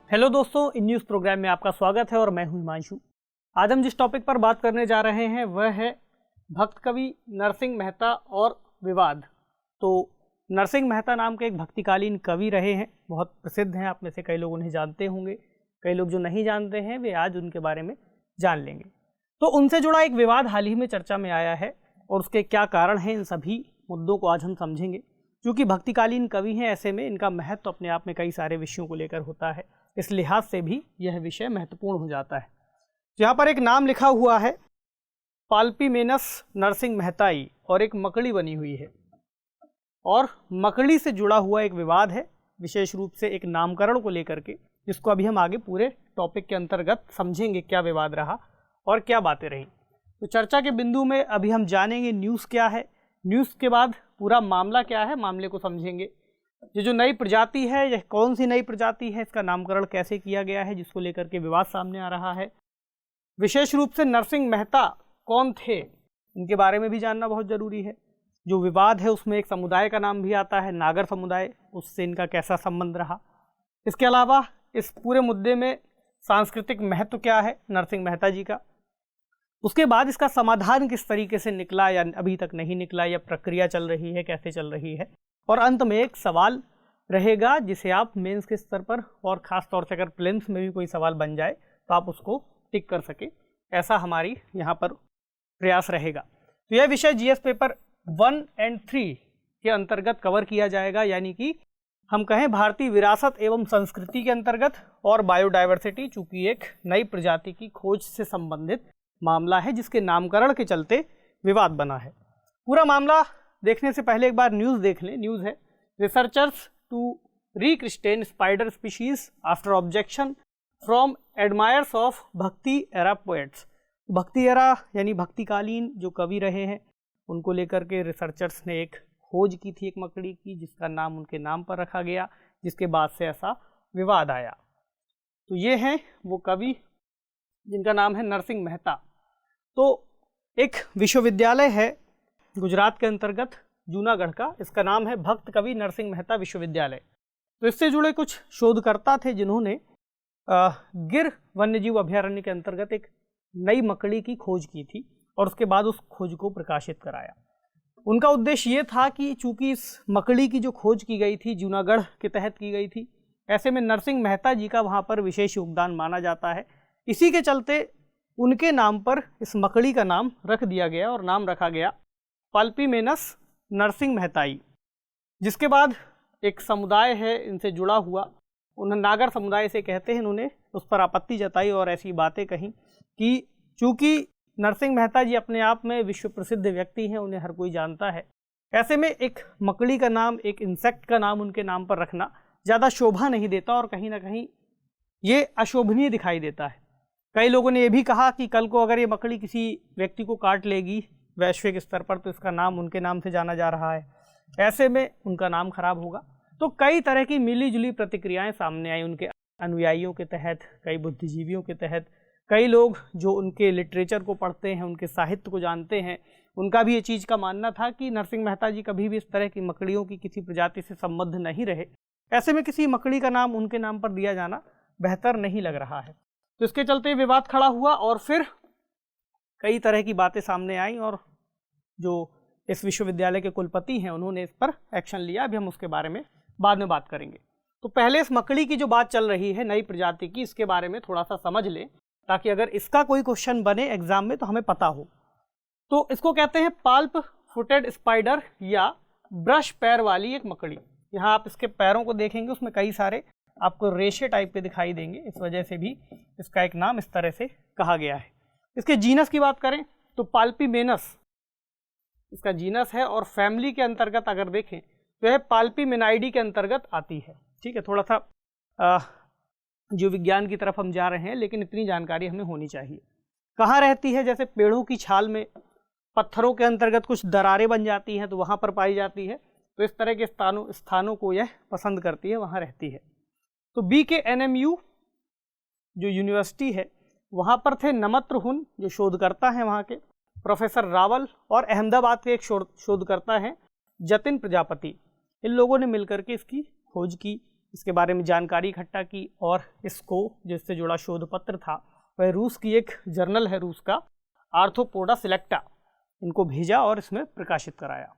Hello दोस्तों, in news programme में आपका स्वागत है और मैं हूं हिमांशु। आज हम जिस टॉपिक पर बात करने जा रहे हैं वह है भक्त कवि नरसिंह मेहता और विवाद। तो नरसिंह मेहता नाम के एक भक्तिकालीन कवि रहे हैं, बहुत प्रसिद्ध हैं, आप में से कई लोग उन्हें जानते होंगे, कई लोग जो नहीं जानते हैं वे आज उनके बारे में जान लेंगे। तो उनसे जुड़ा एक विवाद हाल ही में चर्चा में आया है और उसके क्या कारण हैं, इन सभी मुद्दों को आज हम समझेंगे। क्योंकि भक्तिकालीन कवि हैं, ऐसे में इनका महत्व अपने आप में कई सारे विषयों को लेकर होता है, इस लिहाज से भी यह विषय महत्वपूर्ण हो जाता है। यहाँ पर एक नाम लिखा हुआ है पाल्पीमेनस नरसिंह मेहताई और एक मकड़ी बनी हुई है और मकड़ी से जुड़ा हुआ एक विवाद है, विशेष रूप से एक नामकरण को लेकर के, जिसको अभी हम आगे पूरे टॉपिक के अंतर्गत समझेंगे क्या विवाद रहा और क्या बातें रही। तो चर्चा के बिंदु में अभी हम जानेंगे न्यूज़ क्या है, न्यूज़ के बाद पूरा मामला क्या है, मामले को समझेंगे। ये जो नई प्रजाति है, यह कौन सी नई प्रजाति है, इसका नामकरण कैसे किया गया है, जिसको लेकर के विवाद सामने आ रहा है। विशेष रूप से नरसिंह मेहता कौन थे, इनके बारे में भी जानना बहुत ज़रूरी है। जो विवाद है उसमें एक समुदाय का नाम भी आता है, नागर समुदाय, उससे इनका कैसा संबंध रहा। इसके अलावा इस पूरे मुद्दे में सांस्कृतिक महत्व क्या है नरसिंह मेहता जी का, उसके बाद इसका समाधान किस तरीके से निकला या अभी तक नहीं निकला, या प्रक्रिया चल रही है, कैसे चल रही है, और अंत में एक सवाल रहेगा जिसे आप मेंस के स्तर पर और ख़ास तौर से अगर प्रीलिम्स में भी कोई सवाल बन जाए तो आप उसको टिक कर सके, ऐसा हमारी यहाँ पर प्रयास रहेगा। तो यह विषय जीएस पेपर 1 और 3 के अंतर्गत कवर किया जाएगा, यानी कि हम कहें भारतीय विरासत एवं संस्कृति के अंतर्गत और बायोडाइवर्सिटी, चूँकि एक नई प्रजाति की खोज से संबंधित मामला है जिसके नामकरण के चलते विवाद बना है। पूरा मामला देखने से पहले एक बार न्यूज़ देख लें। न्यूज़ है researchers to rechristen spider species after objection from admirers of Bhakti era poets. Bhakti era यानी भक्तिकालीन जो कवि रहे हैं उनको लेकर के रिसर्चर्स ने एक खोज की थी एक मकड़ी की, जिसका नाम उनके नाम पर रखा गया, जिसके बाद से ऐसा विवाद आया। तो ये हैं वो कवि जिनका नाम है नरसिंह मेहता। तो एक विश्वविद्यालय है गुजरात के अंतर्गत जूनागढ़ का, इसका नाम है भक्त कवि नरसिंह मेहता विश्वविद्यालय। तो इससे जुड़े कुछ शोधकर्ता थे जिन्होंने गिर वन्यजीव अभयारण्य के अंतर्गत एक नई मकड़ी की खोज की थी और उसके बाद उस खोज को प्रकाशित कराया। उनका उद्देश्य ये था कि चूंकि इस मकड़ी की जो खोज की गई थी जूनागढ़ के तहत की गई थी, ऐसे में नरसिंह मेहता जी का वहाँ पर विशेष योगदान माना जाता है। इसी के चलते उनके नाम पर इस मकड़ी का नाम रख दिया गया और नाम रखा गया पाल्पीमेनस नरसिंह मेहताई। जिसके बाद एक समुदाय है इनसे जुड़ा हुआ, उन्हें नागर समुदाय से कहते हैं, इन्होंने उस पर आपत्ति जताई और ऐसी बातें कहीं कि चूँकि नरसिंह मेहता जी अपने आप में विश्व प्रसिद्ध व्यक्ति हैं, उन्हें हर कोई जानता है, ऐसे में एक मकड़ी का नाम, एक इंसेक्ट का नाम उनके नाम पर रखना ज़्यादा शोभा नहीं देता और कहीं ना कहीं ये अशोभनीय दिखाई देता है। कई लोगों ने यह भी कहा कि कल को अगर ये मकड़ी किसी व्यक्ति को काट लेगी वैश्विक स्तर पर तो इसका नाम उनके नाम से जाना जा रहा है, ऐसे में उनका नाम खराब होगा। तो कई तरह की मिली जुली प्रतिक्रियाएं सामने आई उनके अनुयायियों के तहत, कई बुद्धिजीवियों के तहत, कई लोग जो उनके लिटरेचर को पढ़ते हैं, उनके साहित्य को जानते हैं, उनका भी ये चीज़ का मानना था कि नरसिंह मेहता जी कभी भी इस तरह की मकड़ियों की किसी प्रजाति से संबद्ध नहीं रहे, ऐसे में किसी मकड़ी का नाम उनके नाम पर दिया जाना बेहतर नहीं लग रहा है। तो इसके चलते विवाद खड़ा हुआ और फिर कई तरह की बातें सामने आई और जो इस विश्वविद्यालय के कुलपति हैं उन्होंने इस पर एक्शन लिया। अभी हम उसके बारे में बाद में बात करेंगे। तो पहले इस मकड़ी की जो बात चल रही है नई प्रजाति की, इसके बारे में थोड़ा सा समझ लें ताकि अगर इसका कोई क्वेश्चन बने एग्जाम में तो हमें पता हो। तो इसको कहते हैं पाल्प फुटेड स्पाइडर या ब्रश पैर वाली एक मकड़ी। यहाँ आप इसके पैरों को देखेंगे, उसमें कई सारे आपको रेशे टाइप के दिखाई देंगे, इस वजह से भी इसका एक नाम इस तरह से कहा गया है। इसके जीनस की बात करें तो पाल्पीमेनस इसका जीनस है और फैमिली के अंतर्गत अगर देखें तो यह पाल्पीमेनाइडी के अंतर्गत आती है। ठीक है, थोड़ा सा जीव विज्ञान की तरफ हम जा रहे हैं लेकिन इतनी जानकारी हमें होनी चाहिए। कहाँ रहती है, जैसे पेड़ों की छाल में पत्थरों के अंतर्गत कुछ दरारें बन जाती हैं तो वहाँ पर पाई जाती है, तो इस तरह के स्थानों को यह पसंद करती है, वहाँ रहती है। तो BKNMU जो यूनिवर्सिटी है वहाँ पर थे नमत्र हुन जो शोधकर्ता हैं वहाँ के, प्रोफेसर रावल, और अहमदाबाद के एक शोधकर्ता हैं जतिन प्रजापति। इन लोगों ने मिलकर के इसकी खोज की, इसके बारे में जानकारी इकट्ठा की और इसको जिससे जुड़ा शोध पत्र था वह रूस की एक जर्नल है रूस का आर्थ्रोपोडा सिलेक्टा, इनको भेजा और इसमें प्रकाशित कराया,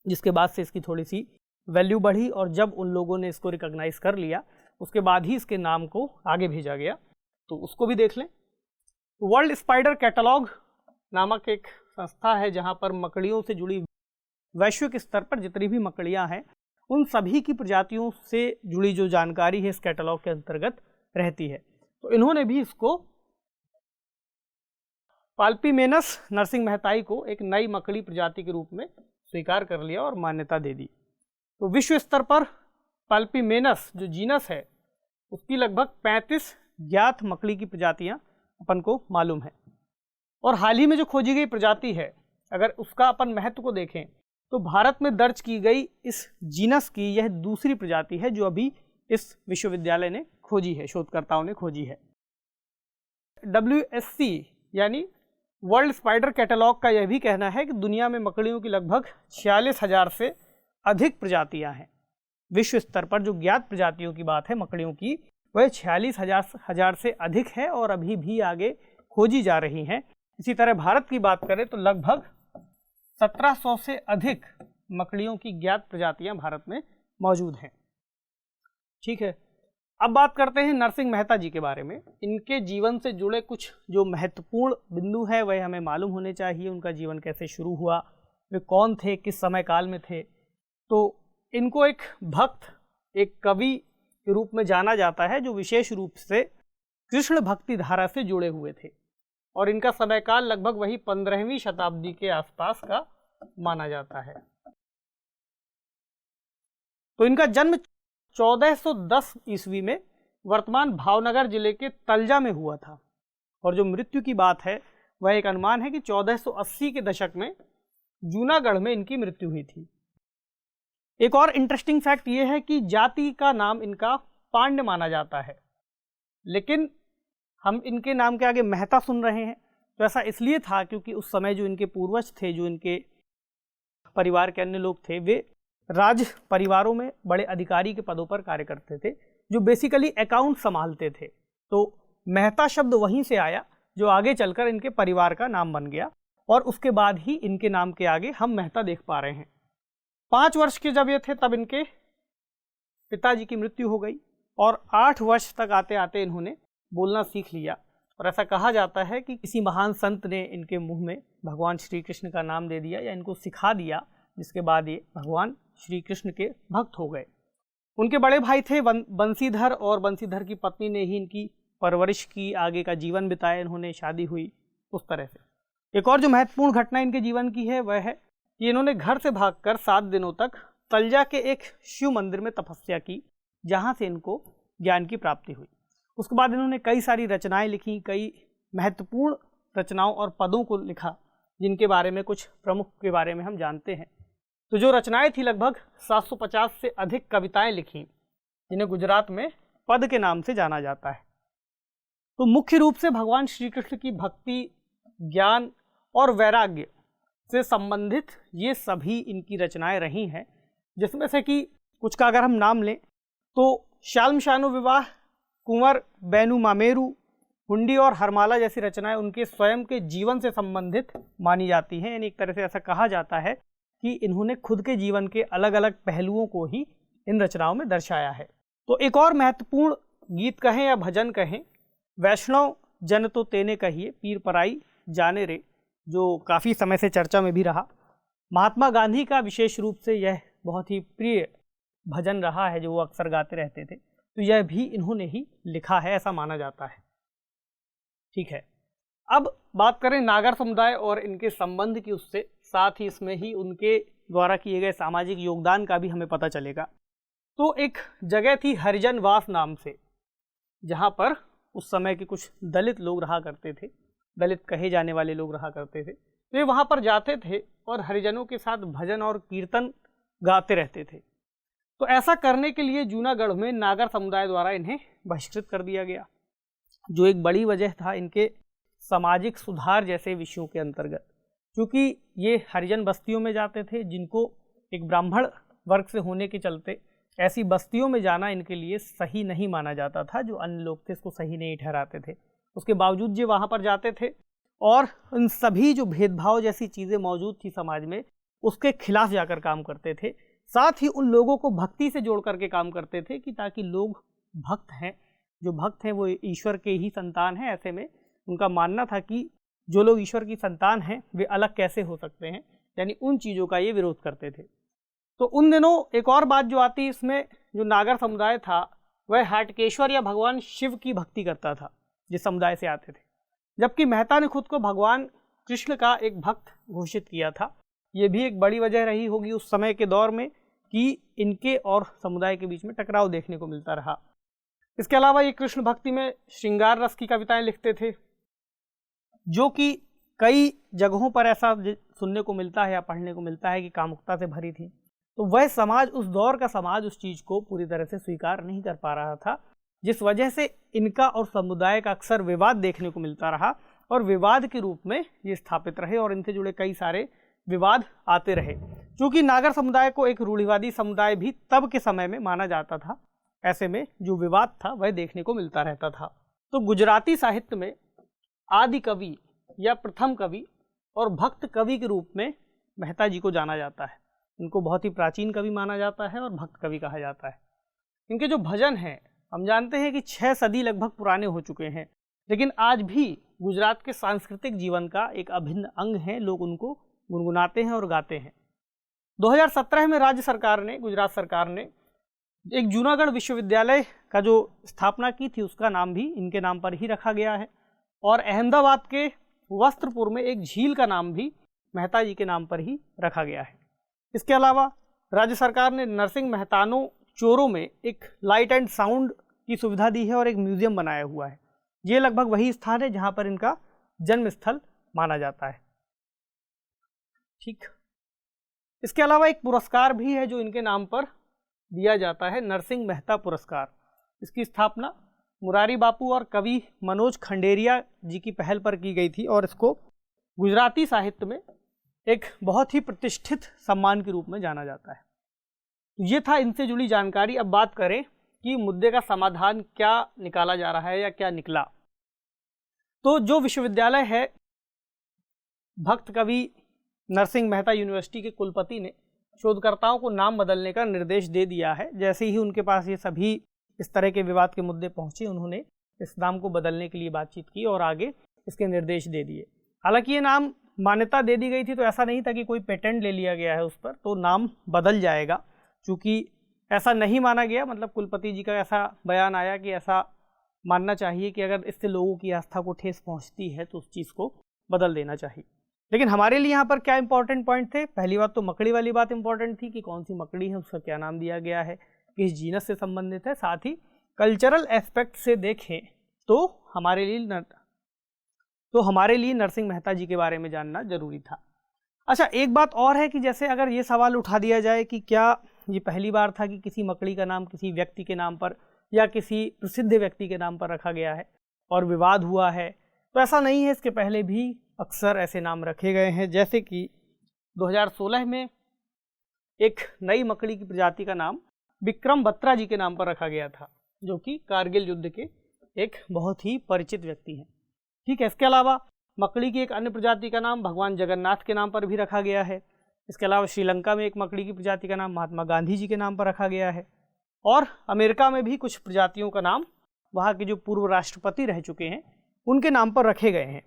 जिसके बाद से इसकी थोड़ी सी वैल्यू बढ़ी और जब उन लोगों ने इसको रिकॉग्नाइज कर लिया उसके बाद ही इसके नाम को आगे भेजा गया। तो उसको भी देख लें। वर्ल्ड स्पाइडर कैटलॉग नामक एक संस्था है जहां पर मकड़ियों से जुड़ी वैश्विक स्तर पर जितनी भी मकड़ियां हैं उन सभी की प्रजातियों से जुड़ी जो जानकारी है इस कैटलॉग के अंतर्गत रहती है। तो इन्होंने भी इसको पाल्पीमेनस नरसिंह मेहताई को एक नई मकड़ी प्रजाति के रूप में स्वीकार कर लिया और मान्यता दे दी। तो विश्व स्तर पर पाल्पीमेनस जो जीनस है उसकी लगभग 35 ज्ञात मकड़ी की प्रजातियां अपन को मालूम है और हाल ही में जो खोजी गई प्रजाति है अगर उसका अपन महत्व को देखें तो भारत में दर्ज की गई इस जीनस की यह दूसरी प्रजाति है जो अभी इस विश्वविद्यालय ने खोजी है, शोधकर्ताओं ने खोजी है। WSC यानी वर्ल्ड स्पाइडर कैटलॉग का यह भी कहना है कि दुनिया में मकड़ियों की लगभग 46,000 से अधिक प्रजातियां हैं। विश्व स्तर पर जो ज्ञात प्रजातियों की बात है मकड़ियों की वह 46,000 से अधिक है और अभी भी आगे खोजी जा रही हैं। इसी तरह भारत की बात करें तो लगभग 1700 से अधिक मकड़ियों की ज्ञात प्रजातियां भारत में मौजूद हैं। ठीक है, अब बात करते हैं नरसिंह मेहता जी के बारे में। इनके जीवन से जुड़े कुछ जो महत्वपूर्ण बिंदु हैं वह हमें मालूम होने चाहिए। उनका जीवन कैसे शुरू हुआ, वे कौन थे, किस समय काल में थे। तो इनको एक भक्त, एक कवि के रूप में जाना जाता है जो विशेष रूप से कृष्ण भक्ति धारा से जुड़े हुए थे और इनका समय काल लगभग वही 15वीं शताब्दी के आसपास का माना जाता है। तो इनका जन्म 1410 ईस्वी में वर्तमान भावनगर जिले के तलजा में हुआ था और जो मृत्यु की बात है वह एक अनुमान है कि 1480 के दशक में जूनागढ़ में इनकी मृत्यु हुई थी। एक और इंटरेस्टिंग फैक्ट ये है कि जाति का नाम इनका पांड्य माना जाता है, लेकिन हम इनके नाम के आगे मेहता सुन रहे हैं तो ऐसा इसलिए था क्योंकि उस समय जो इनके पूर्वज थे, जो इनके परिवार के अन्य लोग थे, वे राज परिवारों में बड़े अधिकारी के पदों पर कार्य करते थे जो बेसिकली अकाउंट संभालते थे। तो मेहता शब्द वहीं से आया जो आगे चलकर इनके परिवार का नाम बन गया और उसके बाद ही इनके नाम के आगे हम मेहता देख पा रहे हैं। 5 वर्ष के जब ये थे तब इनके पिताजी की मृत्यु हो गई और 8 वर्ष तक आते आते इन्होंने बोलना सीख लिया और ऐसा कहा जाता है कि किसी महान संत ने इनके मुंह में भगवान श्री कृष्ण का नाम दे दिया या इनको सिखा दिया, जिसके बाद ये भगवान श्री कृष्ण के भक्त हो गए। उनके बड़े भाई थे बंसीधर और बंसीधर की पत्नी ने ही इनकी परवरिश की, आगे का जीवन बिताया, इन्होंने शादी हुई उस तरह से। एक और जो महत्वपूर्ण घटना इनके जीवन की है वह है कि इन्होंने घर से भागकर 7 दिनों तक तलजा के एक शिव मंदिर में तपस्या की जहाँ से इनको ज्ञान की प्राप्ति हुई। उसके बाद इन्होंने कई सारी रचनाएं लिखी, कई महत्वपूर्ण रचनाओं और पदों को लिखा जिनके बारे में कुछ प्रमुख के बारे में हम जानते हैं। तो जो रचनाएं थी लगभग 750 से अधिक कविताएं लिखी जिन्हें गुजरात में पद के नाम से जाना जाता है। तो मुख्य रूप से भगवान श्री कृष्ण की भक्ति, ज्ञान और वैराग्य से संबंधित ये सभी इनकी रचनाएं रही हैं, जिसमें से कि कुछ का अगर हम नाम लें तो शाल्म शानो विवाह, कुंवर बैनु मामेरु, हुंडी और हरमाला जैसी रचनाएं उनके स्वयं के जीवन से संबंधित मानी जाती हैं। यानी एक तरह से ऐसा कहा जाता है कि इन्होंने खुद के जीवन के अलग अलग पहलुओं को ही इन रचनाओं में दर्शाया है। तो एक और महत्वपूर्ण गीत कहें या भजन कहें, वैष्णव जन तो तेने कहिए पीर पराई जाने रे, जो काफ़ी समय से चर्चा में भी रहा। महात्मा गांधी का विशेष रूप से यह बहुत ही प्रिय भजन रहा है जो वो अक्सर गाते रहते थे, तो यह भी इन्होंने ही लिखा है ऐसा माना जाता है। ठीक है, अब बात करें नागर समुदाय और इनके संबंध की, उससे साथ ही इसमें ही उनके द्वारा किए गए सामाजिक योगदान का भी हमें पता चलेगा। तो एक जगह थी हरिजनवास नाम से, जहाँ पर उस समय के कुछ दलित लोग रहा करते थे, दलित कहे जाने वाले लोग रहा करते थे। तो ये वहाँ पर जाते थे और हरिजनों के साथ भजन और कीर्तन गाते रहते थे। तो ऐसा करने के लिए जूनागढ़ में नागर समुदाय द्वारा इन्हें बहिष्कृत कर दिया गया, जो एक बड़ी वजह था इनके सामाजिक सुधार जैसे विषयों के अंतर्गत। क्योंकि ये हरिजन बस्तियों में जाते थे जिनको एक ब्राह्मण वर्ग से होने के चलते ऐसी बस्तियों में जाना इनके लिए सही नहीं माना जाता था। जो अन्य लोग थे इसको सही नहीं ठहराते थे, उसके बावजूद ये वहाँ पर जाते थे और उन सभी जो भेदभाव जैसी चीज़ें मौजूद थी समाज में उसके खिलाफ जाकर काम करते थे। साथ ही उन लोगों को भक्ति से जोड़ करके काम करते थे कि ताकि लोग भक्त हैं, जो भक्त हैं वो ईश्वर के ही संतान हैं। ऐसे में उनका मानना था कि जो लोग ईश्वर की संतान हैं वे अलग कैसे हो सकते हैं, यानी उन चीज़ों का ये विरोध करते थे। तो उन दिनों एक और बात जो आती है इसमें, जो नागर समुदाय था वह हाटकेश्वर या भगवान शिव की भक्ति करता था, जिस समुदाय से आते थे, जबकि मेहता ने खुद को भगवान कृष्ण का एक भक्त घोषित किया था। ये भी एक बड़ी वजह रही होगी उस समय के दौर में कि इनके और समुदाय के बीच में टकराव देखने को मिलता रहा। इसके अलावा ये कृष्ण भक्ति में श्रृंगार रस की कविताएं लिखते थे, जो कि कई जगहों पर ऐसा सुनने को मिलता है या पढ़ने को मिलता है कि कामुकता से भरी थी। तो वह समाज, उस दौर का समाज उस चीज़ को पूरी तरह से स्वीकार नहीं कर पा रहा था, जिस वजह से इनका और समुदाय का अक्सर विवाद देखने को मिलता रहा और विवाद के रूप में ये स्थापित रहे और इनसे जुड़े कई सारे विवाद आते रहे। क्योंकि नागर समुदाय को एक रूढ़िवादी समुदाय भी तब के समय में माना जाता था, ऐसे में जो विवाद था वह देखने को मिलता रहता था। तो गुजराती साहित्य में आदि कवि या प्रथम कवि और भक्त कवि के रूप में मेहता जी को जाना जाता है। इनको बहुत ही प्राचीन कवि माना जाता है और भक्त कवि कहा जाता है। इनके जो भजन हैं हम जानते हैं कि 6 सदी लगभग पुराने हो चुके हैं, लेकिन आज भी गुजरात के सांस्कृतिक जीवन का एक अभिन्न अंग है। लोग उनको गुनगुनाते हैं और गाते हैं। 2017 में राज्य सरकार ने, गुजरात सरकार ने एक जूनागढ़ विश्वविद्यालय का जो स्थापना की थी उसका नाम भी इनके नाम पर ही रखा गया है और अहमदाबाद के वस्त्रपुर में एक झील का नाम भी मेहता जी के नाम पर ही रखा गया है। इसके अलावा राज्य सरकार ने नरसिंह मेहतानो चोरों में एक लाइट एंड साउंड की सुविधा दी है और एक म्यूजियम बनाया हुआ है। ये लगभग वही स्थान है जहाँ पर इनका जन्म स्थल माना जाता है। ठीक, इसके अलावा एक पुरस्कार भी है जो इनके नाम पर दिया जाता है, नरसिंह मेहता पुरस्कार। इसकी स्थापना मुरारी बापू और कवि मनोज खंडेरिया जी की पहल पर की गई थी और इसको गुजराती साहित्य में एक बहुत ही प्रतिष्ठित सम्मान के रूप में जाना जाता है। ये था इनसे जुड़ी जानकारी। अब बात करें कि मुद्दे का समाधान क्या निकाला जा रहा है या क्या निकला। तो जो विश्वविद्यालय है, भक्त कवि नरसिंह मेहता यूनिवर्सिटी के कुलपति ने शोधकर्ताओं को नाम बदलने का निर्देश दे दिया है। जैसे ही उनके पास ये सभी इस तरह के विवाद के मुद्दे पहुंचे, उन्होंने इस नाम को बदलने के लिए बातचीत की और आगे इसके निर्देश दे दिए। हालांकि ये नाम मान्यता दे दी गई थी, तो ऐसा नहीं था कि कोई पेटेंट ले लिया गया है उस पर, तो नाम बदल जाएगा। चूँकि ऐसा नहीं माना गया, मतलब कुलपति जी का ऐसा बयान आया कि ऐसा मानना चाहिए कि अगर इससे लोगों की आस्था को ठेस पहुँचती है तो उस चीज़ को बदल देना चाहिए। लेकिन हमारे लिए यहाँ पर क्या इंपॉर्टेंट पॉइंट थे? पहली बात तो मकड़ी वाली बात इंपॉर्टेंट थी कि कौन सी मकड़ी है, उसका क्या नाम दिया गया है, किस जीनस से संबंधित है। साथ ही कल्चरल एस्पेक्ट से देखें तो हमारे लिए नरसिंह मेहता जी के बारे में जानना जरूरी था। अच्छा, एक बात और है कि जैसे अगर ये सवाल उठा दिया जाए कि क्या ये पहली बार था कि किसी मकड़ी का नाम किसी व्यक्ति के नाम पर या किसी प्रसिद्ध व्यक्ति के नाम पर रखा गया है और विवाद हुआ है, तो ऐसा नहीं है। इसके पहले भी अक्सर ऐसे नाम रखे गए हैं। जैसे कि 2016 में एक नई मकड़ी की प्रजाति का नाम विक्रम बत्रा जी के नाम पर रखा गया था, जो कि कारगिल युद्ध के एक बहुत ही परिचित व्यक्ति हैं। ठीक है, इसके अलावा मकड़ी की एक अन्य प्रजाति का नाम भगवान जगन्नाथ के नाम पर भी रखा गया है। इसके अलावा श्रीलंका में एक मकड़ी की प्रजाति का नाम महात्मा गांधी जी के नाम पर रखा गया है और अमेरिका में भी कुछ प्रजातियों का नाम वहाँ के जो पूर्व राष्ट्रपति रह चुके हैं उनके नाम पर रखे गए हैं।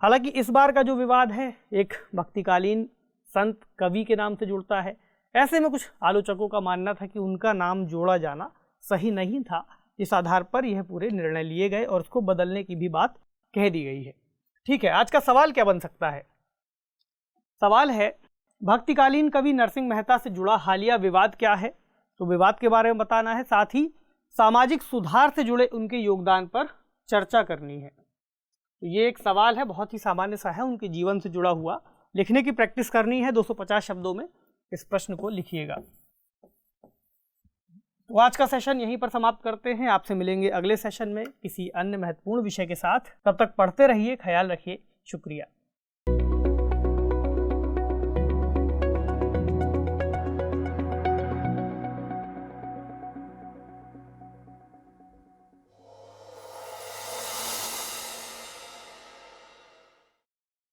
हालांकि इस बार का जो विवाद है एक भक्तिकालीन संत कवि के नाम से जुड़ता है। ऐसे में कुछ आलोचकों का मानना था कि उनका नाम जोड़ा जाना सही नहीं था। इस आधार पर यह पूरे निर्णय लिए गए और उसको बदलने की भी बात कह दी गई है। ठीक है, आज का सवाल क्या बन सकता है? सवाल है, भक्तिकालीन कवि नरसिंह मेहता से जुड़ा हालिया विवाद क्या है? तो विवाद के बारे में बताना है, साथ ही सामाजिक सुधार से जुड़े उनके योगदान पर चर्चा करनी है। तो ये एक सवाल है, बहुत ही सामान्य सा है, उनके जीवन से जुड़ा हुआ। लिखने की प्रैक्टिस करनी है, 250 शब्दों में इस प्रश्न को लिखिएगा। तो आज का सेशन यहीं पर समाप्त करते हैं। आपसे मिलेंगे अगले सेशन में किसी अन्य महत्वपूर्ण विषय के साथ। तब तक पढ़ते रहिए, ख्याल रखिए। शुक्रिया।